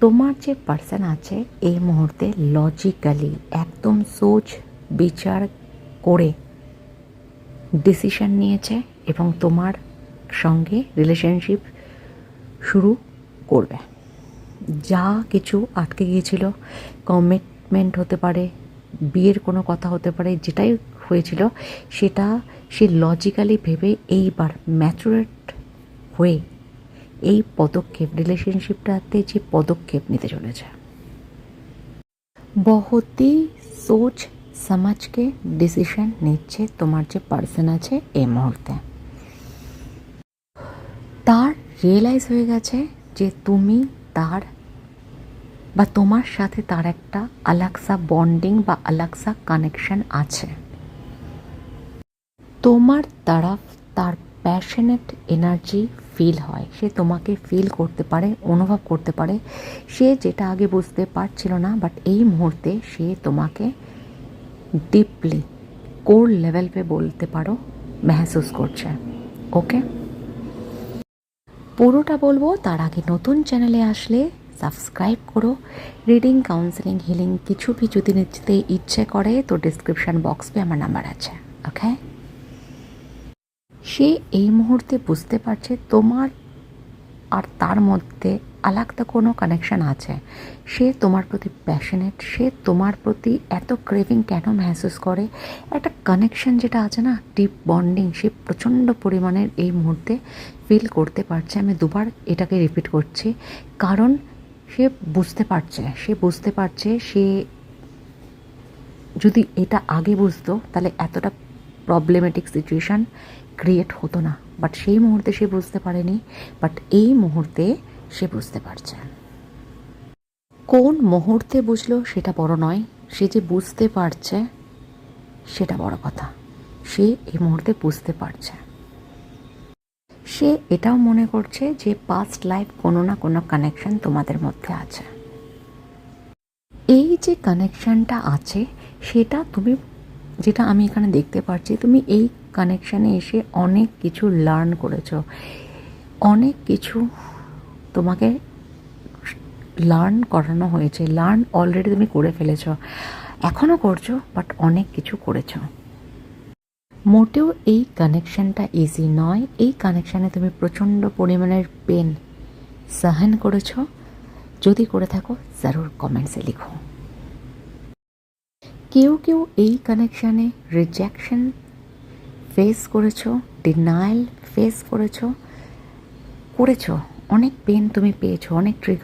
তোমার যে পার্সন আছে এই মুহূর্তে লজিক্যালি একদম সোচ বিচার করে ডিসিশন নিয়েছে এবং তোমার সঙ্গে রিলেশনশিপ শুরু করবে। যা কিছু আটকে গিয়েছিল, কমিটমেন্ট হতে পারে, বিয়ের কোনো কথা হতে পারে, যেটাই হয়েছিল সেটা সে লজিক্যালি ভেবে এইবার ম্যাচুরেট হয়ে এই পদক্ষেপ, রিলেশনশিপটাতে যে পদক্ষেপ নিতে চলেছে, বহুতই সোচ সমাজকে ডিসিশন নিচ্ছে তোমার যে পার্সন আছে এই মুহূর্তে। তার রিয়েলাইজ হয়ে গেছে যে তুমি তার বা তোমার সাথে তার একটা আলাকসা বন্ডিং বা আলাকসা কানেকশন আছে। তোমার তরফ তার প্যাশনেট এনার্জি ফিল হয়, সে তোমাকে ফিল করতে পারে, অনুভব করতে পারে। সে যেটা আগে বুঝতে পারছিল না, বাট এই মুহূর্তে সে তোমাকে ডিপলি কোর লেভেল পে বলতে পারো মেহসুস করছে। ওকে, পুরোটা বলবো তার আগে নতুন চ্যানেলে আসলে সাবস্ক্রাইব করো। রিডিং, কাউন্সেলিং, হিলিং কিছু भी যদি নিতে ইচ্ছে করে তো ডিসক্রিপশন বক্স পে আমার নাম্বার আছে। ওকে, সে এই মুহূর্তে বুঝতে পারছে তোমার আর তার মধ্যে আলাদা কোনো কানেকশন আছে। সে তোমার প্রতি প্যাশনেট, সে তোমার প্রতি এত ক্রেভিং কেন মেহসুস করে, একটা কানেকশন যেটা আছে না, ডিপ বন্ডিং, সে প্রচণ্ড পরিমাণের এই মুহূর্তে ফিল করতে পারছে। আমি দুবার এটাকে রিপিট করছি কারণ সে বুঝতে পারছে সে যদি এটা আগে বুঝতো তাহলে এতটা প্রবলেমেটিক সিচুয়েশান ক্রিয়েট হতো না। বাট সেই মুহূর্তে সে বুঝতে পারেনি, বাট এই মুহূর্তে সে বুঝতে পারছে। কোন মুহূর্তে বুঝলো সেটা বড় নয়, সে যে বুঝতে পারছে সেটা বড় কথা। সে এই মুহূর্তে বুঝতে পারছে। সে এটাও মনে করছে যে পাস্ট লাইফ কোনো না কোনো কানেকশন তোমাদের মধ্যে আছে। এই যে কানেকশানটা আছে সেটা তুমি, যেটা আমি এখানে দেখতে পাচ্ছি, তুমি এই কানেকশানে এসে অনেক কিছু লার্ন করেছো, অনেক কিছু তোমাকে লার্ন করানো হয়েছে। লার্ন অলরেডি তুমি করে ফেলেছো, এখনও করছো, বাট অনেক কিছু করেছো। মোটেও এই কানেকশানটা ইজি নয়। এই কানেকশানে তুমি প্রচণ্ড পরিমাণের পেন সহন করেছো। যদি করে থাকো জরুর কমেন্টসে লিখো। কেউ এই কানেকশানে রিজেকশন ফেস করেছো, ডিনায়াল ফেস করেছো, অনেক পেন তুমি পেয়েছো, অনেক